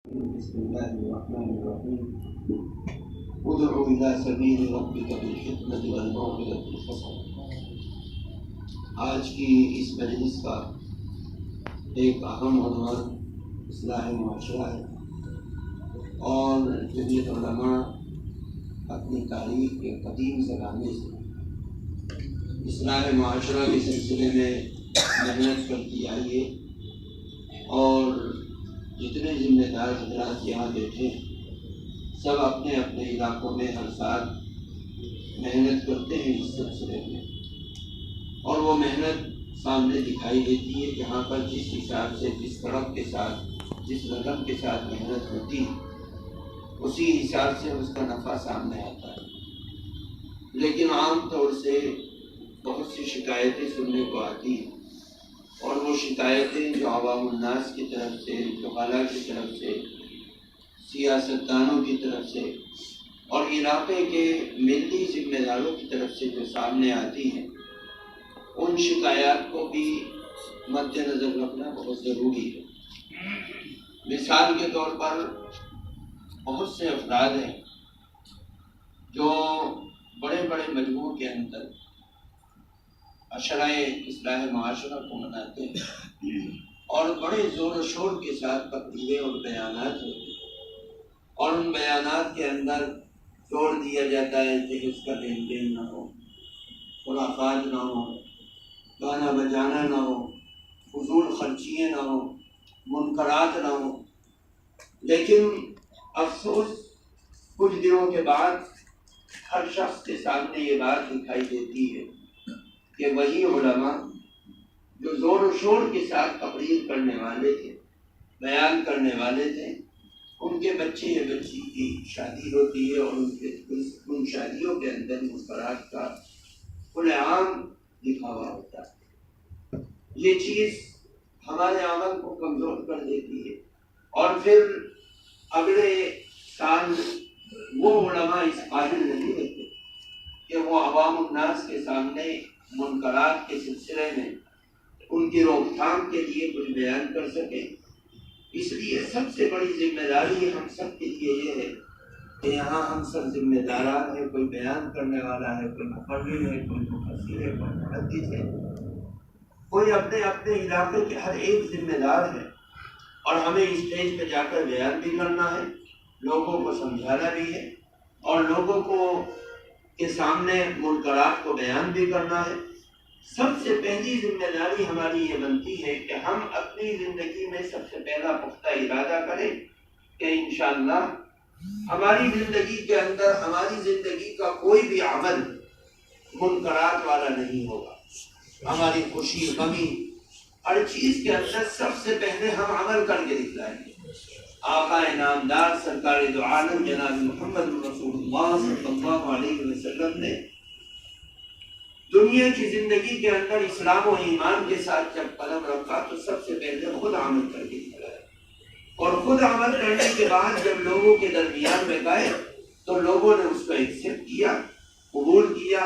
بسم الله الرحمن الرحيم ادع إلى سبيل ربك بالحكمة والموعظة الحسنة۔ آج کی اس مجلس کا ایک اہم عنوان اصلاح معاشرہ ہے، اور جمعیت علماء اپنی تاریخ کے قدیم زمانے سے اصلاح معاشرہ کے سلسلے میں محنت کرتی آئی ہے، اور جتنے ذمہ دار حضرات یہاں بیٹھے ہیں سب اپنے اپنے علاقوں میں ہر سال محنت کرتے ہیں اس سلسلے میں، اور وہ محنت سامنے دکھائی دیتی ہے۔ جہاں پر جس حساب سے، جس طرف کے ساتھ، جس رقم کے ساتھ محنت ہوتی ہے اسی حساب سے اس کا نفع سامنے آتا ہے۔ لیکن عام طور سے بہت سی شکایتیں سننے کو آتی ہیں، اور وہ شکایتیں جو عوام الناس کی طرف سے، جہالہ کی طرف سے، سیاستدانوں کی طرف سے اور علاقے کے ملی ذمہ داروں کی طرف سے جو سامنے آتی ہیں، ان شکایات کو بھی مد نظر رکھنا بہت ضروری ہے۔ مثال کے طور پر بہت سے افراد ہیں جو بڑے بڑے مجموعوں کے اندر عشرۂ اصلاح معاشرہ کو مناتے ہیں، اور بڑے زور و شور کے ساتھ تقریریں اور بیانات ہوتے ہیں، اور ان بیانات کے اندر زور دیا جاتا ہے کہ اس کا لین دین نہ ہو، خرافات نہ ہو، گانا بجانا نہ ہو، فضول خرچیاں نہ ہو، منکرات نہ ہو۔ لیکن افسوس کچھ دنوں کے بعد ہر شخص کے سامنے یہ بات دکھائی دیتی ہے کہ وہی علماء جو زور و شور کے ساتھ تقریر کرنے والے تھے، بیان کرنے والے تھے، ان کے بچے یا بچی کی شادی ہوتی ہے، اور ان شادیوں کے اندر منکرات کا کھلے عام دکھاوا ہوتا ہے۔ یہ چیز ہمارے عمل کو کمزور کر دیتی ہے، اور پھر اگلے سال وہ علماء اس قابل نہیں رہتے کہ وہ عوام الناس کے سامنے منکرات کے سلسلے میں ان کی روک تھام کے لیے کچھ بیان کر سکیں۔ اس لیے سب سے بڑی ذمہ داری ہم سب کے لیے یہ ہے کہ یہاں ہم سب ذمہ داران ہیں، کوئی بیان کرنے والا ہے، کوئی مقرر ہے، کوئی مفسر ہے، کوئی محدث ہے، کوئی اپنے اپنے علاقے کے ہر ایک ذمہ دار ہے، اور ہمیں اسٹیج پہ جا کر بیان بھی کرنا ہے، لوگوں کو سمجھانا بھی ہے، اور لوگوں کو کے سامنے منکرات کو بیان بھی کرنا ہے۔ سب سے پہلی ذمہ داری ہماری یہ بنتی ہے کہ ہم اپنی زندگی میں سب سے پہلا پختہ ارادہ کریں کہ انشاءاللہ ہماری زندگی کے اندر، ہماری زندگی کا کوئی بھی عمل منکرات والا نہیں ہوگا۔ ہماری خوشی، غمی، ہر چیز کے اندر سب سے پہلے ہم عمل کر کے دکھلائیں گے۔ آقا نامدار سرکار دو عالم جناب محمد رسول اللہ صلی اللہ علیہ وسلم نے دنیا کی زندگی کے اندر اسلام و ایمان کے ساتھ جب قدم رکھا تو سب سے پہلے خود عمل کر کے دکھلایا، اور خود عمل کرنے کے بعد جب لوگوں کے درمیان میں گئے تو لوگوں نے اس کو ایکسپٹ کیا، قبول کیا،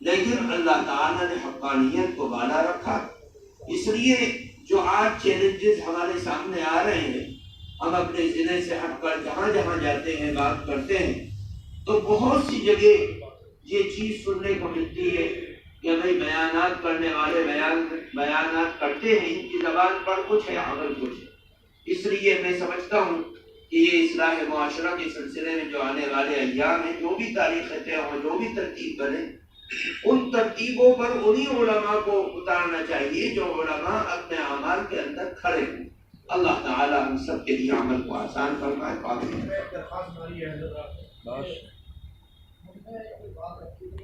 لیکن اللہ تعالیٰ نے حقانیت کو بالا رکھا۔ اس لیے جو آج چیلنجز ہمارے سامنے آ رہے ہیں، ہم اپنے ضلع سے ہٹ کر جہاں جہاں جاتے ہیں، بات کرتے ہیں، تو بہت سی جگہ یہ چیز سننے کو ملتی ہے کہ بھئی بیانات کرنے والے بیانات کرتے ہیں، ان کی زبان پر کچھ ہے، عمل کچھ ہے۔ اس لیے میں سمجھتا ہوں کہ یہ اصلاح معاشرہ کے سلسلے میں جو آنے والے ایام ہیں، جو بھی تاریخیں طے ہوں، جو بھی ترتیب بنے، ان ترتیبوں پر انہی علماء کو اتارنا چاہیے جو علماء اپنے اعمال کے اندر کھڑے ہوں۔ اللہ تعالی ہم سب کے لیے عمل کو آسان فرمائے۔ آمین۔